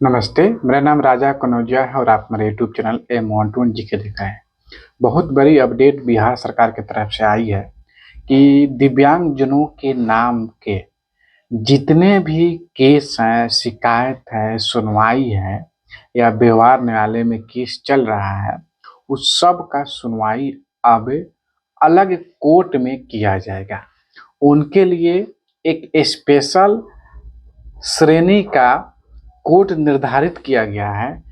नमस्ते, मेरा नाम राजा कनौजिया है और आप मेरे यूट्यूब चैनल ए मोंटून जी के देख रहे हैं। बहुत बड़ी अपडेट बिहार सरकार की तरफ से आई है कि दिव्यांगजनों के नाम के जितने भी केस हैं, शिकायत है, सुनवाई है या व्यवहार न्यायालय में केस चल रहा है, उस सब का सुनवाई अब अलग कोर्ट में किया जाएगा। उनके लिए एक स्पेशल श्रेणी का कोर्ट निर्धारित किया गया है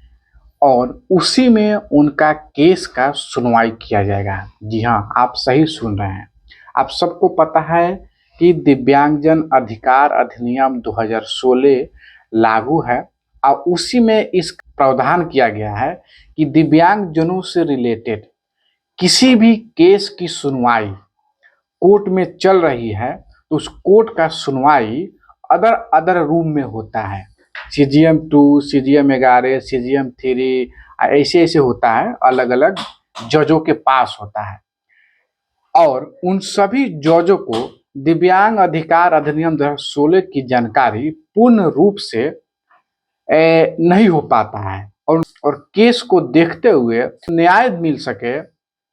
और उसी में उनका केस का सुनवाई किया जाएगा। जी हाँ, आप सही सुन रहे हैं। आप सबको पता है कि दिव्यांगजन अधिकार अधिनियम 2016 लागू है और उसी में इस प्रावधान किया गया है कि दिव्यांगजनों से रिलेटेड किसी भी केस की सुनवाई कोर्ट में चल रही है तो उस कोर्ट का सुनवाई अदर अदर रूम में होता है। CGM 2, CGM 11, CGM 3 ऐसे ऐसे होता है, अलग अलग जजों के पास होता है और उन सभी जजों को दिव्यांग अधिकार अधिनियम 2016 की जानकारी पूर्ण रूप से नहीं हो पाता है और केस को देखते हुए न्याय मिल सके,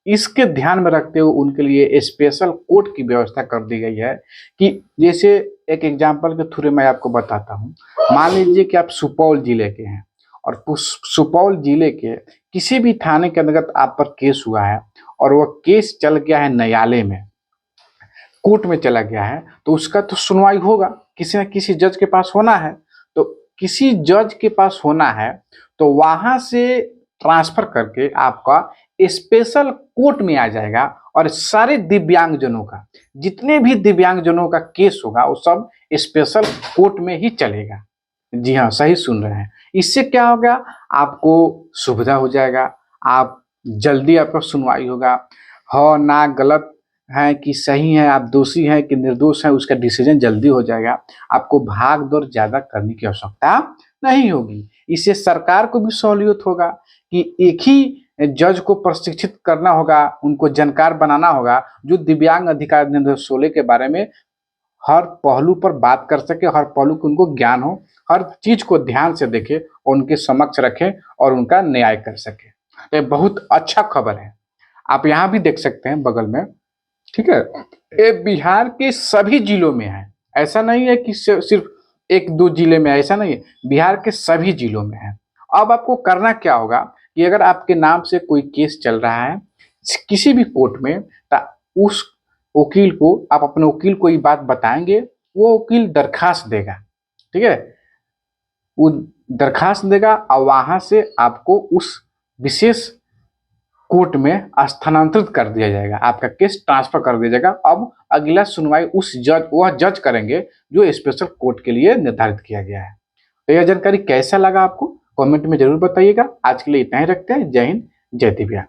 इसके ध्यान में रखते हुए उनके लिए स्पेशल कोर्ट की व्यवस्था कर दी गई है। कि जैसे एक एग्जांपल के थ्रू मैं आपको बताता हूँ। मान लीजिए कि आप सुपौल जिले के हैं और सुपौल जिले के किसी भी थाने के अंतर्गत आप पर केस हुआ है और वह केस चल गया है न्यायालय में, कोर्ट में चला गया है, तो उसका तो सुनवाई होगा, किसी न किसी जज के पास होना है। तो किसी जज के पास होना है तो वहां से ट्रांसफर करके आपका स्पेशल कोर्ट में आ जाएगा और सारे दिव्यांगजनों का, जितने भी दिव्यांगजनों का केस होगा वो सब स्पेशल कोर्ट में ही चलेगा। जी हाँ, सही सुन रहे हैं। इससे क्या होगा, आपको सुविधा हो जाएगा, आप जल्दी आपका सुनवाई होगा। हाँ ना गलत है कि सही है, आप दोषी हैं कि निर्दोष हैं, उसका डिसीजन जल्दी हो जाएगा। आपको भाग दौड़ ज़्यादा करने की आवश्यकता नहीं होगी। इससे सरकार को भी सहूलियत होगा कि एक ही जज को प्रशिक्षित करना होगा, उनको जानकार बनाना होगा, जो दिव्यांग अधिकार अधिनियम 2016 के बारे में हर पहलू पर बात कर सके, हर पहलू को उनको ज्ञान हो, हर चीज को ध्यान से देखे और उनके समक्ष रखे और उनका न्याय कर सके। तो ये बहुत अच्छा खबर है। आप यहाँ भी देख सकते हैं बगल में, ठीक है। ये बिहार के सभी जिलों में है, ऐसा नहीं है कि सिर्फ एक दो जिले में, ऐसा नहीं है, बिहार के सभी जिलों में है। अब आपको करना क्या होगा कि अगर आपके नाम से कोई केस चल रहा है किसी भी कोर्ट में, तो उस वकील को, आप अपने वकील को ये बात बताएंगे, वो वकील दरखास्त देगा, ठीक है। वो दरखास्त देगा और वहां से आपको उस विशेष कोर्ट में स्थानांतरित कर दिया जाएगा, आपका केस ट्रांसफर कर दिया जाएगा। अब अगला सुनवाई वह जज करेंगे जो स्पेशल कोर्ट के लिए निर्धारित किया गया है। तो यह जानकारी कैसा लगा आपको कमेंट में जरूर बताइएगा। आज के लिए इतना ही रखते हैं। जय हिंद, जय दिव्या।